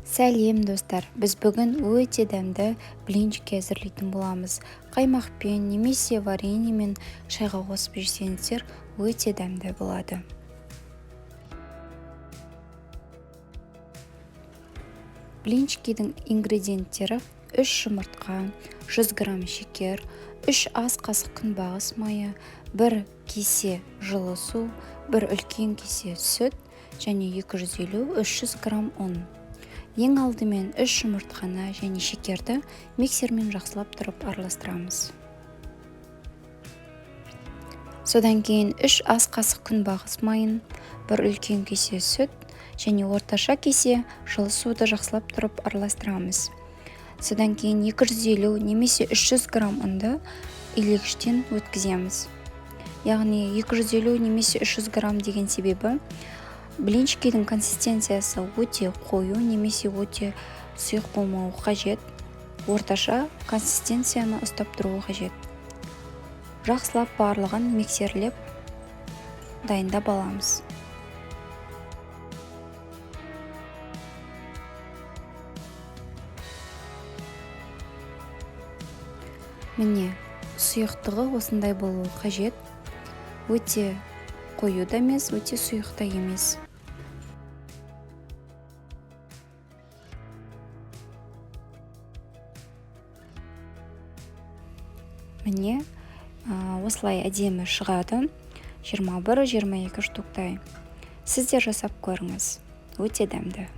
Сәлем достар, біз бүгін өте дәмді блинчики әзірлейтін боламыз. Қаймақпен немесе вареньемен шайға қосып жесеңіздер өте дәмді болады. Блинчикидің ингредиенттері: 3 жұмыртқа, 100 грамм шекер, 3 ас қасық күнбағыс майы, 1 кесе жылы су, 1 үлкен кесе сүт және 250-300 грамм ұн. Ең алдымен 3 жұмыртқаны және шекерді миксермен жақсылап тұрып араластырамыз. Содан кейін 3 ас қасық күнбағыс майын, 1 үлкен кесе сүт және орташа кесе жылы суды жақсылап тұрып араластырамыз. Содан кейін 250 немесе 300 грамм ұнды илегіштен өткіземіз. Яғни 250 немесе 300 грамм деген себебі блинчикидің консистенциясы өте қою немесе өте сұйық болмауы қажет. Орташа консистенцияны ұстап тұруы қажет. Жақсылап барлығын миксерлеп дайындап аламыз. Міне, сұйықтығы осындай болуы қажет. Өте қою да емес, өте сұйық та емес. Міне, осылай әдемі шығады. 21-22 штуктай. Сіздер жасап көріңіз. Өте дәмді.